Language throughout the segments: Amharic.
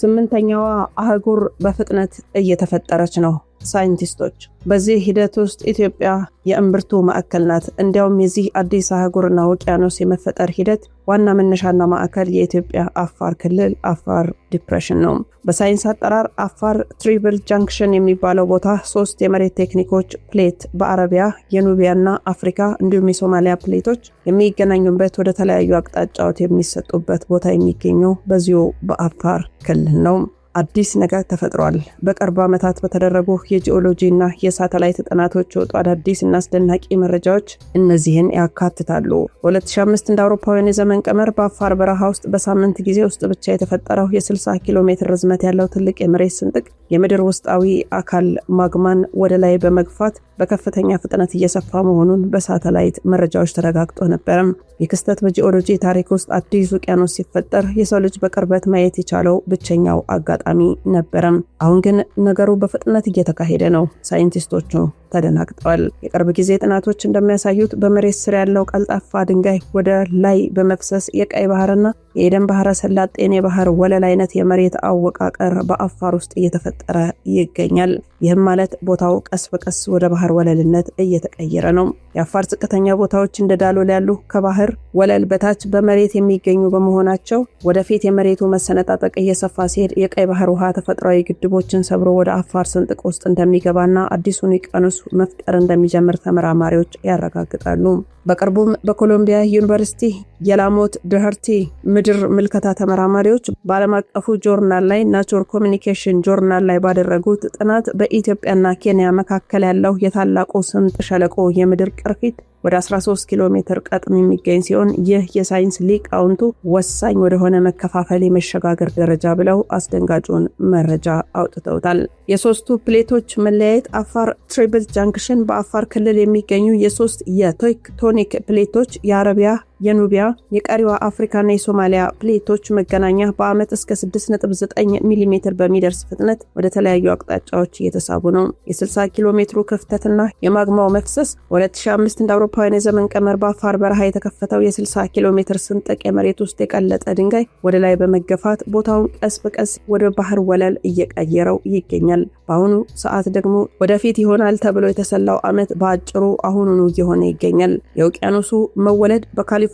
ስምንተኛዋ አህጉር በፍጥነት እየተፈጠረች ነው። ሳይንቲስቶች በዚህ ሂደት ውስጥ ኢትዮጵያ የእምብርቱ ማዕከል ናት። እንዲያውም የዚህ አዲስ አህጉርና ውቅያኖስ የመፈጠር ሂደት ዋና መነሻና ማዕከል የኢትዮጵያ አፋር ክልል አፋር ዲፕሬሽን ነው። በሳይንስ አጠራር አፋር ትሪብል ጃንክሽን የሚባለው ቦታ 3 የመሬት ቴክኒኮች ፕሌት በአረቢያ የኑቢያና አፍሪካ እንዲሁም የሶማሊያ ፕሌቶች የሚገናኙበት ወደ ተለያዩ አቅጣጫዎች የሚሰጡበት ቦታ የሚገኘው በዚሁ በአፋር ክልል ነው። አዲስ ነገር ተፈጥሯል። በቅርብ ዓመታት በተደረጉ የጂኦሎጂና የሳተላይት ጥናቶች ወጡ አዳዲስ እና አስደናቂ መረጃዎች እነዚህን ያካትታሉ። በ2005 እንደ አውሮፓውያን የዘመን ቀመር በአፋር በረሃ ውስጥ በሳምንት ጊዜ ውስጥ ብቻ የተፈጠረው የ60 ኪሎ ሜትር ርዝመት ያለው ትልቅ የመሬት ስንጥቅ የምድር ውስጣዊ አካል ማግማን ወደ ላይ በመግፋት በከፍተኛ ፍጥነት እየሰፋ መሆኑን በሳተላይት መረጃዎች ተረጋግጦ ነበር። የክስተት በጂኦሎጂ ታሪክ ውስጥ አዲስ ውቅያኖስ ሲፈጠር የሰው ልጅ በቅርበት ማየት የቻለው ብቸኛው አጋጣሚ ነበር። አሁን ግን ነገሩ በፍጥነት እየተካሄደ ነው። ሳይንቲስቶቹ ተደናግጠዋል። የቅርብ ጊዜ ጥናቶች እንደሚያሳዩት በመሬት ስር ያለው ቀልጣፋ ድንጋይ ወደ ላይ በመፍሰስ የቀይ ባህርና የኤደን ባህረ ሰላጤን የባህር ወለል አይነት የመሬት አወቃቀር በአፋር ውስጥ እየተፈጠረ ይገኛል። ይህም ማለት ቦታው ቀስ በቀስ ወደ ባህር ወለልነት እየተቀየረ ነው። የአፋር ዝቅተኛ ቦታዎች እንደ ዳሎል ያሉ ከባህር ወለል በታች በመሬት የሚገኙ በመሆናቸው ወደፊት የመሬቱ መሰነጣጠቅ እየሰፋ ሲሄድ የቀይ ባህር ውሃ ተፈጥሯዊ ግድቦችን ሰብሮ ወደ አፋር ስንጥቅ ውስጥ እንደሚገባና አዲሱን ውቅያኖስ መፍጠር እንደሚጀምር ተመራማሪዎች ያረጋግጣሉ። በቅርቡም በኮሎምቢያ ዩኒቨርሲቲ የላሞት ድህርቲ ምድር ምልከታ ተመራማሪዎች በዓለም አቀፉ ጆርናል ላይ ናቹራል ኮሚኒኬሽን ጆርናል ላይ ባደረጉት ጥናት በኢትዮጵያና ኬንያ መካከል ያለው የታላቁ ስምጥ ሸለቆ የምድር ቅርፊት ወደ 13 ኪሎ ሜትር ቀጥም የሚገኝ ሲሆን ይህ የሳይንስ ሊቃውንቱ ወሳኝ ወደሆነ መከፋፈል የመሸጋገር ደረጃ ብለው አስደንጋጩን መረጃ አውጥተውታል። የሶስቱ ፕሌቶች መለያየት አፋር ትሪብል ጃንክሽን በአፋር ክልል የሚገኙ የሶስት የቴክቶኒክ ፕሌቶች የአረቢያ የኑቢያ የቀሪዋ አፍሪካና የሶማሊያ ፕሌቶች መገናኛ በአመት እስከ 6.9 ሚሜ በሚደርስ ፍጥነት ወደ ተለያዩ አቅጣጫዎች እየተሳቡ ነው። የ60 ኪሎ ሜትሩ ክፍተትና የማግማው መፍሰስ 2005 እንደ አውሮፓውያን የዘመን ቀመር በአፋር በረሃ የተከፈተው የ60 ኪሎ ሜትር ስንጥቅ የመሬት ውስጥ የቀለጠ ድንጋይ ወደ ላይ በመገፋት ቦታውን ቀስ በቀስ ወደ ባህር ወለል እየቀየረው ይገኛል። በአሁኑ ሰዓት ደግሞ ወደፊት ይሆናል ተብሎ የተሰላው አመት በአጭሩ አሁኑኑ እየሆነ ይገኛል። የውቅያኖሱ መወለድ በካሊፎርኒያ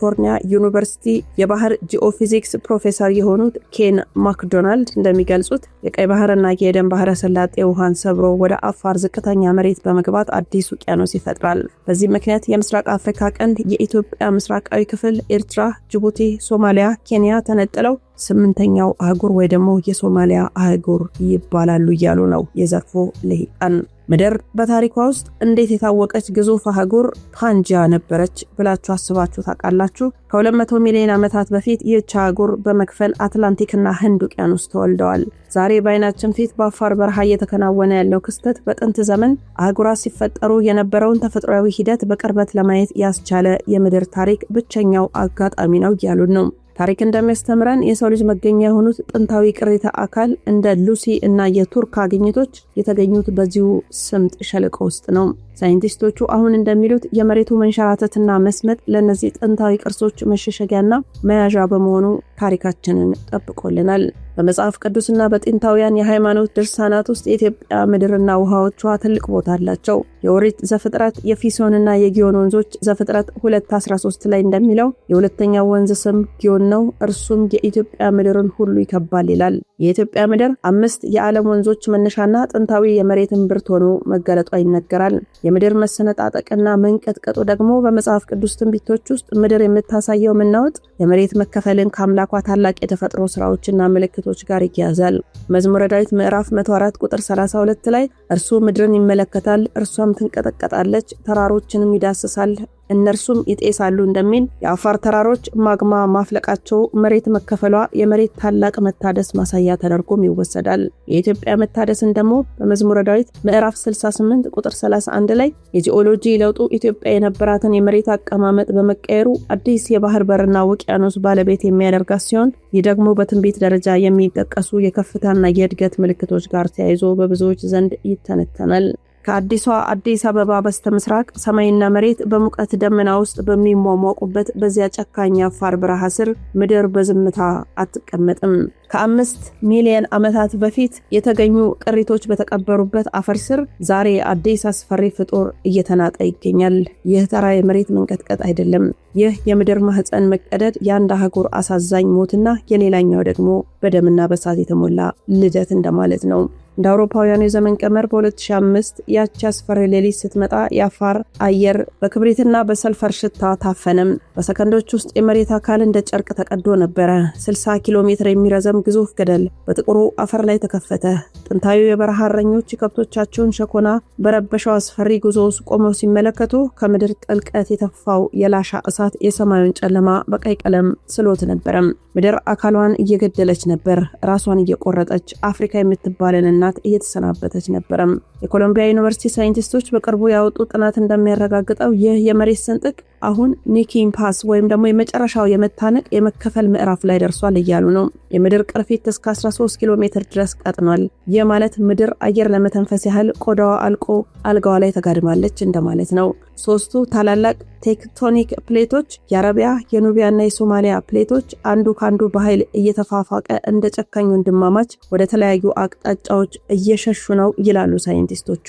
ዩኒቨርሲቲ የባህር ጂኦፊዚክስ ፕሮፌሰር የሆኑት ኬን ማክዶናልድ እንደሚገልጹት የቀይ ባህርና የኤደን ባህረ ሰላጤ ውሃን ሰብሮ ወደ አፋር ዝቅተኛ መሬት በመግባት አዲስ ውቅያኖስ ይፈጥራል። በዚህ ምክንያት የምስራቅ አፍሪካ ቀንድ፣ የኢትዮጵያ ምስራቃዊ ክፍል፣ ኤርትራ፣ ጅቡቲ፣ ሶማሊያ፣ ኬንያ ተነጥለው ስምንተኛው አህጉር ወይ ደግሞ የሶማሊያ አህጉር ይባላሉ እያሉ ነው የዘርፉ ልሂቃን። ምድር በታሪኳ ውስጥ እንዴት የታወቀች ግዙፍ አህጉር ፓንጃ ነበረች ብላችሁ አስባችሁ ታውቃላችሁ? ከ200 ሚሊዮን ዓመታት በፊት ይህች አህጉር በመክፈል አትላንቲክና ህንድ ውቅያኖስ ተወልደዋል። ዛሬ በአይናችን ፊት በአፋር በረሃ እየተከናወነ ያለው ክስተት በጥንት ዘመን አህጉራት ሲፈጠሩ የነበረውን ተፈጥሯዊ ሂደት በቅርበት ለማየት ያስቻለ የምድር ታሪክ ብቸኛው አጋጣሚ ነው እያሉን ነው። ታሪክ እንደሚያስተምረን የሰው ልጅ መገኛ የሆኑት ጥንታዊ ቅሪተ አካል እንደ ሉሲ እና የቱርክ ግኝቶች የተገኙት በዚሁ ስምጥ ሸለቆ ውስጥ ነው። ሳይንቲስቶቹ አሁን እንደሚሉት የመሬቱ መንሸራተትና መስመጥ ለነዚህ ጥንታዊ ቅርሶች መሸሸጊያና መያዣ በመሆኑ ታሪካችንን ጠብቆልናል። በመጽሐፍ ቅዱስና በጥንታውያን የሃይማኖት ድርሳናት ውስጥ የኢትዮጵያ ምድርና ውሃዎቿ ትልቅ ቦታ አላቸው። የኦሪት ዘፍጥረት የፊሶንና የጊዮን ወንዞች ዘፍጥረት 2:13 ላይ እንደሚለው የሁለተኛው ወንዝ ስም ጊዮን ነው፣ እርሱም የኢትዮጵያ ምድርን ሁሉ ይከባል ይላል። የኢትዮጵያ ምድር 5 የዓለም ወንዞች መነሻና ጥንታዊ የመሬት እምብርት ሆኖ መገለጧ ይነገራል። የምድር መሰነጣጠቅና መንቀጥቀጡ ደግሞ በመጽሐፍ ቅዱስ ትንቢቶች ውስጥ ምድር የምታሳየው መናወጥ የመሬት መከፈልን ከአምላኳ ታላቅ የተፈጥሮ ስራዎችና ምልክቶች ጋር ይያዛል። መዝሙረ ዳዊት ምዕራፍ 104 ቁጥር 32 ላይ እርሱ ምድርን ይመለከታል፣ እርሷም ትንቀጠቀጣለች፣ ተራሮችንም ይዳስሳል፣ እነርሱም ይጤሳሉ እንደሚል የአፋር ተራሮች ማግማ ማፍለቃቸው መሬት መከፈሏ የመሬት ታላቅ መታደስ ማሳያ ተደርጎም ይወሰዳል። የኢትዮጵያ መታደስን ደግሞ በመዝሙረ ዳዊት ምዕራፍ 68 ቁጥር 31 ላይ የጂኦሎጂ ለውጡ ኢትዮጵያ የነበራትን የመሬት አቀማመጥ በመቀየሩ አዲስ የባህር በርና ውቅያኖስ ባለቤት የሚያደርጋት ሲሆን ይህ ደግሞ በትንቢት ደረጃ የሚጠቀሱ የከፍታና የእድገት ምልክቶች ጋር ተያይዞ በብዙዎች ዘንድ ይተነተናል። ከአዲሷ አዲስ አበባ በስተምስራቅ ሰማይና መሬት በሙቀት ደመና ውስጥ በሚሟሟቁበት በዚያ ጨካኝ አፋር በረሃ ስር ምድር በዝምታ አትቀመጥም። ከ5 ሚሊዮን ዓመታት በፊት የተገኙ ቅሪቶች በተቀበሩበት አፈር ስር ዛሬ አዲስ አስፈሪ ፍጡር እየተናጠ ይገኛል። ይህ ተራ የመሬት መንቀጥቀጥ አይደለም። ይህ የምድር ማህፀን መቀደድ የአንድ አህጉር አሳዛኝ ሞትና የሌላኛው ደግሞ በደምና በሳት የተሞላ ልደት እንደማለት ነው። እንደ አውሮፓውያኑ የዘመን ቀመር በ2005 ያቺ አስፈሪ ሌሊት ስትመጣ የአፋር አየር በክብሪትና በሰልፈር ሽታ ታፈነም። በሰከንዶች ውስጥ የመሬት አካል እንደ ጨርቅ ተቀዶ ነበረ። 60 ኪሎ ሜትር የሚረዘም ግዙፍ ገደል በጥቁሩ አፈር ላይ ተከፈተ። ጥንታዊ የበረሃ እረኞች ከብቶቻቸውን ሸኮና በረበሸው አስፈሪ ጉዞ ውስጥ ቆመው ሲመለከቱ ከምድር ጥልቀት የተፋው የላሻ እሳት የሰማዩን ጨለማ በቀይ ቀለም ስሎት ነበረም። ምድር አካሏን እየገደለች ነበር። ራሷን እየቆረጠች አፍሪካ የምትባለን እናት እየተሰናበተች ነበረም። የኮሎምቢያ ዩኒቨርሲቲ ሳይንቲስቶች በቅርቡ ያወጡ ጥናት እንደሚያረጋግጠው ይህ የመሬት ስንጥቅ አሁን ኒኪንግ ፓስ ወይም ደግሞ የመጨረሻው የመታነቅ የመከፈል ምዕራፍ ላይ ደርሷል እያሉ ነው። የምድር ቅርፊት እስከ 13 ኪሎ ሜትር ድረስ ቀጥኗል። ይህ ማለት ምድር አየር ለመተንፈስ ያህል ቆዳዋ አልቆ አልጋዋ ላይ ተጋድማለች እንደማለት ነው። ሶስቱ ታላላቅ ቴክቶኒክ ፕሌቶች የአረቢያ፣ የኑቢያና የሶማሊያ ፕሌቶች አንዱ ካንዱ በኃይል እየተፋፋቀ እንደ ጨካኝ ወንድማማች ወደ ተለያዩ አቅጣጫዎች እየሸሹ ነው ይላሉ ሳይንቲስቶቹ።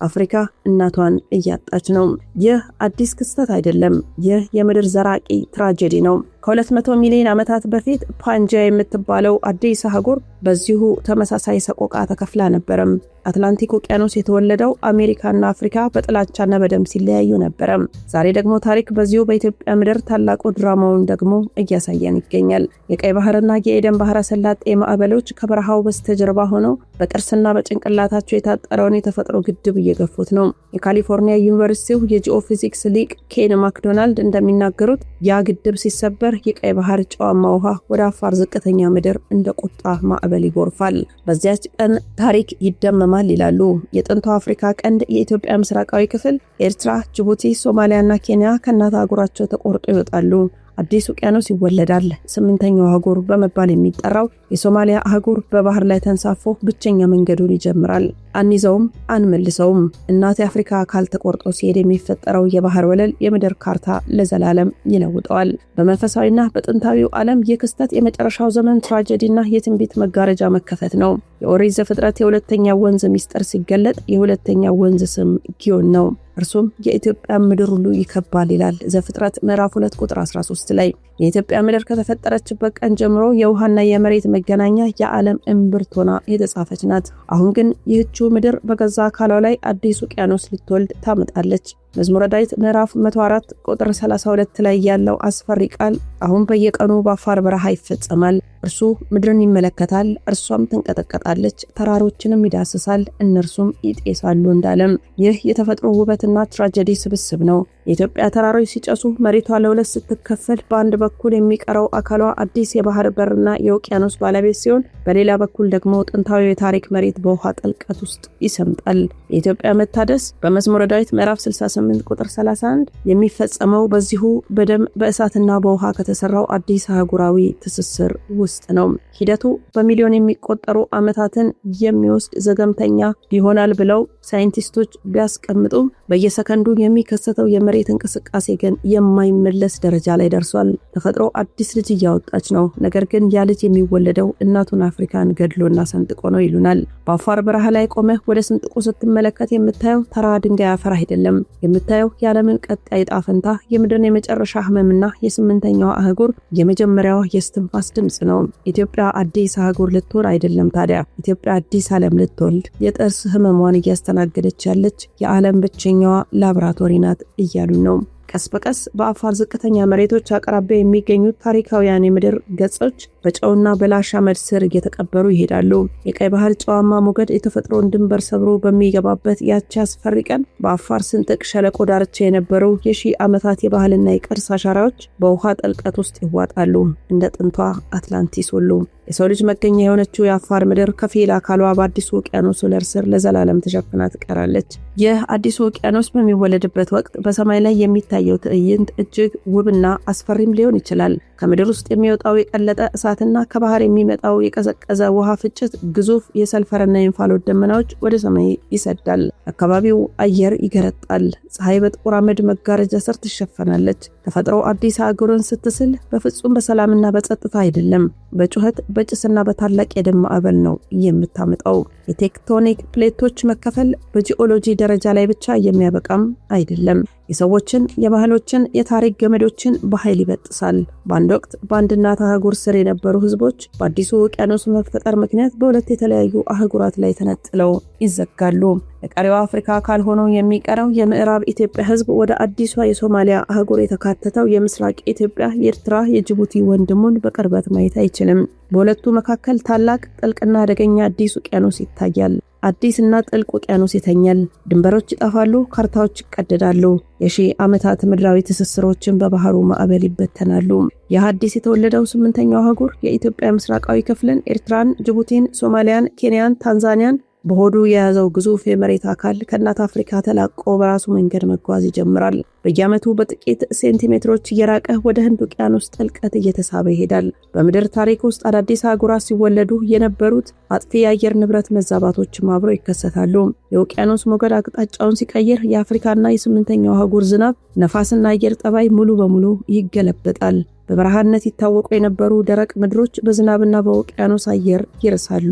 አፍሪካ እናቷን እያጣች ነው። ይህ አዲስ ክስተት አይደለም። ይህ የምድር ዘራቂ ትራጀዲ ነው። ከ200 ሚሊዮን ዓመታት በፊት ፓንጂያ የምትባለው አዲስ አህጉር በዚሁ ተመሳሳይ ሰቆቃ ተከፍላ ነበረም። አትላንቲክ ውቅያኖስ የተወለደው አሜሪካና አፍሪካ በጥላቻና በደም ሲለያዩ ነበረም። ዛሬ ደግሞ ታሪክ በዚሁ በኢትዮጵያ ምድር ታላቁ ድራማውን ደግሞ እያሳየን ይገኛል። የቀይ ባህርና የኤደን ባህረ ሰላጤ ማዕበሎች ከበረሃው በስተጀርባ ሆነው በቅርስና በጭንቅላታቸው የታጠረውን የተፈጥሮ ግድብ እየገፉት ነው። የካሊፎርኒያ ዩኒቨርሲቲው የጂኦፊዚክስ ሊቅ ኬን ማክዶናልድ እንደሚናገሩት ያ ግድብ ሲሰበር የቀይ ባህር ጨዋማ ውሃ ወደ አፋር ዝቅተኛ ምድር እንደ ቁጣ ማዕበል ይጎርፋል። በዚያች ቀን ታሪክ ይደመማል ይላሉ። የጥንቷ አፍሪካ ቀንድ የኢትዮጵያ ምስራቃዊ ክፍል ኤርትራ፣ ጅቡቲ፣ ሶማሊያና ኬንያ ከእናት አህጉራቸው ተቆርጦ ይወጣሉ። አዲስ ውቅያኖስ ይወለዳል። 8ኛው አህጉር በመባል የሚጠራው የሶማሊያ አህጉር በባህር ላይ ተንሳፎ ብቸኛ መንገዱን ይጀምራል። አንይዘውም አንመልሰውም። እናት የአፍሪካ አካል ተቆርጦ ሲሄድ የሚፈጠረው የባህር ወለል የምድር ካርታ ለዘላለም ይለውጠዋል። በመንፈሳዊና በጥንታዊው ዓለም ይህ ክስተት የመጨረሻው ዘመን ትራጀዲና የትንቢት መጋረጃ መከፈት ነው። የኦሪት ዘፍጥረት የሁለተኛው ወንዝ ሚስጥር ሲገለጥ የሁለተኛው ወንዝ ስም ጊዮን ነው። እርሱም የኢትዮጵያ ምድር ሁሉ ይከባል ይላል ዘፍጥረት ምዕራፍ 2 ቁጥር 13 ላይ። የኢትዮጵያ ምድር ከተፈጠረችበት ቀን ጀምሮ የውሃና የመሬት መገናኛ የዓለም እምብርት ሆና የተጻፈች ናት። አሁን ግን ይህችው ምድር በገዛ አካሏ ላይ አዲስ ውቅያኖስ ልትወልድ ታመጣለች። መዝሙረ ዳዊት ምዕራፍ 104 ቁጥር 32 ላይ ያለው አስፈሪ ቃል አሁን በየቀኑ በአፋር በረሃ ይፈጸማል። እርሱ ምድርን ይመለከታል፣ እርሷም ትንቀጠቀጣለች፣ ተራሮችንም ይዳስሳል፣ እነርሱም ይጤሳሉ እንዳለም። ይህ የተፈጥሮ ውበትና ትራጀዲ ስብስብ ነው። የኢትዮጵያ ተራሮች ሲጨሱ መሬቷ ለሁለት ስትከፈል በአንድ በኩል የሚቀረው አካሏ አዲስ የባህር በርና የውቅያኖስ ባለቤት ሲሆን፣ በሌላ በኩል ደግሞ ጥንታዊ የታሪክ መሬት በውሃ ጥልቀት ውስጥ ይሰምጣል። የኢትዮጵያ መታደስ በመዝሙረ ዳዊት ምዕራፍ 68 ቁጥር 31 የሚፈጸመው በዚሁ በደም በእሳትና በውሃ ከተሰራው አዲስ አህጉራዊ ትስስር ውስጥ ነው። ሂደቱ በሚሊዮን የሚቆጠሩ ዓመታትን የሚወስድ ዘገምተኛ ይሆናል ብለው ሳይንቲስቶች ቢያስቀምጡም በየሰከንዱ የሚከሰተው የመሬት እንቅስቃሴ ግን የማይመለስ ደረጃ ላይ ደርሷል። ተፈጥሮ አዲስ ልጅ እያወጣች ነው። ነገር ግን ያ ልጅ የሚወለደው እናቱን አፍሪካን ገድሎና ሰንጥቆ ነው ይሉናል። በአፋር በረሃ ላይ ቆመህ ወደ ስንጥቁ ስትመለከት የምታየው ተራ ድንጋይ አፈር አይደለም። የምታየው የዓለምን ቀጣይ ዕጣ ፈንታ፣ የምድርን የመጨረሻ ህመምና የ8ኛው አህጉር የመጀመሪያው የስትንፋስ ድምጽ ነው። ኢትዮጵያ አዲስ አህጉር ልትሆን አይደለም ታዲያ፣ ኢትዮጵያ አዲስ ዓለም ልትወልድ የጥርስ ህመሟን እያስተናገደች ያለች የዓለም ብቸኛዋ ላቦራቶሪ ናት እያሉ ነው። ቀስ በቀስ በአፋር ዝቅተኛ መሬቶች አቅራቢያ የሚገኙት ታሪካውያን የምድር ገጾች በጨውና በላሽ አመድ ስር እየተቀበሩ ይሄዳሉ። የቀይ ባህር ጨዋማ ሞገድ የተፈጥሮን ድንበር ሰብሮ በሚገባበት ያቺ አስፈሪ ቀን በአፋር ስንጥቅ ሸለቆ ዳርቻ የነበሩ የሺህ ዓመታት የባህልና የቅርስ አሻራዎች በውሃ ጥልቀት ውስጥ ይዋጣሉ፣ እንደ ጥንቷ አትላንቲስ ሁሉ። የሰው ልጅ መገኛ የሆነችው የአፋር ምድር ከፊል አካሏ በአዲሱ ውቅያኖስ ወለል ስር ለዘላለም ተሸፍና ትቀራለች። ይህ አዲሱ ውቅያኖስ በሚወለድበት ወቅት በሰማይ ላይ የሚታየው ትዕይንት እጅግ ውብና አስፈሪም ሊሆን ይችላል። ከምድር ውስጥ የሚወጣው የቀለጠ እሳትና ከባህር የሚመጣው የቀዘቀዘ ውሃ ፍጭት ግዙፍ የሰልፈርና የእንፋሎት ደመናዎች ወደ ሰማይ ይሰዳል። አካባቢው አየር ይገረጣል። ፀሐይ በጥቁር አመድ መጋረጃ ስር ትሸፈናለች። ተፈጥሮ አዲስ አህጉርን ስትስል በፍጹም በሰላምና በጸጥታ አይደለም፣ በጩኸት በጭስና በታላቅ የደም ማዕበል ነው የምታመጣው። የቴክቶኒክ ፕሌቶች መከፈል በጂኦሎጂ ደረጃ ላይ ብቻ የሚያበቃም አይደለም። የሰዎችን፣ የባህሎችን፣ የታሪክ ገመዶችን በኃይል ይበጥሳል። በአንድ ወቅት በአንድ እናት አህጉር ስር የነበሩ ህዝቦች በአዲሱ ውቅያኖስ መፈጠር ምክንያት በሁለት የተለያዩ አህጉራት ላይ ተነጥለው ይዘጋሉ። ለቀሪዋ አፍሪካ አካል ሆኖ የሚቀረው የምዕራብ ኢትዮጵያ ህዝብ ወደ አዲሷ የሶማሊያ አህጉር የተካተተው የምስራቅ ኢትዮጵያ፣ የኤርትራ፣ የጅቡቲ ወንድሙን በቅርበት ማየት አይችልም። በሁለቱ መካከል ታላቅ ጥልቅና አደገኛ አዲስ ውቅያኖስ ይታያል። አዲስና ጥልቅ ውቅያኖስ ይተኛል። ድንበሮች ይጠፋሉ፣ ካርታዎች ይቀደዳሉ። የሺህ ዓመታት ምድራዊ ትስስሮችን በባህሩ ማዕበል ይበተናሉ። ይህ አዲስ የተወለደው 8ኛው አህጉር የኢትዮጵያ ምስራቃዊ ክፍልን፣ ኤርትራን፣ ጅቡቲን፣ ሶማሊያን፣ ኬንያን፣ ታንዛኒያን በሆዱ የያዘው ግዙፍ የመሬት አካል ከእናት አፍሪካ ተላቆ በራሱ መንገድ መጓዝ ይጀምራል። በየዓመቱ በጥቂት ሴንቲሜትሮች እየራቀ ወደ ህንድ ውቅያኖስ ጥልቀት እየተሳበ ይሄዳል። በምድር ታሪክ ውስጥ አዳዲስ አህጉራት ሲወለዱ የነበሩት አጥፊ የአየር ንብረት መዛባቶችም አብረው ይከሰታሉ። የውቅያኖስ ሞገድ አቅጣጫውን ሲቀይር የአፍሪካና የ8ኛው አህጉር ዝናብ፣ ነፋስና አየር ጠባይ ሙሉ በሙሉ ይገለበጣል። በበረሃነት ይታወቁ የነበሩ ደረቅ ምድሮች በዝናብና በውቅያኖስ አየር ይርሳሉ።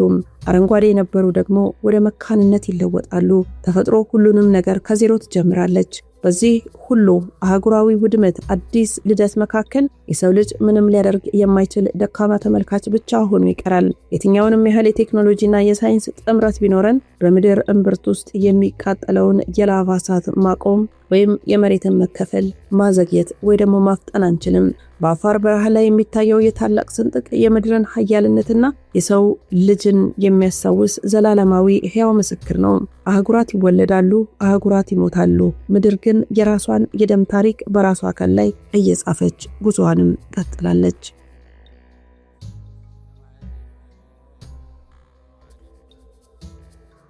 አረንጓዴ የነበሩ ደግሞ ወደ መካንነት ይለወጣሉ። ተፈጥሮ ሁሉንም ነገር ከዜሮ ትጀምራለች። በዚህ ሁሉ አህጉራዊ ውድመት አዲስ ልደት መካከል የሰው ልጅ ምንም ሊያደርግ የማይችል ደካማ ተመልካች ብቻ ሆኖ ይቀራል። የትኛውንም ያህል የቴክኖሎጂና የሳይንስ ጥምረት ቢኖረን በምድር እምብርት ውስጥ የሚቃጠለውን የላቫ እሳት ማቆም ወይም የመሬትን መከፈል ማዘግየት ወይ ደግሞ ማፍጠን አንችልም። በአፋር በረሃ ላይ የሚታየው የታላቅ ስንጥቅ የምድርን ኃያልነትና የሰው ልጅን የሚያስታውስ ዘላለማዊ ሕያው ምስክር ነው። አህጉራት ይወለዳሉ፣ አህጉራት ይሞታሉ። ምድር ግን የራሷን የደም ታሪክ በራሷ አካል ላይ እየጻፈች ጉዞዋንም ቀጥላለች።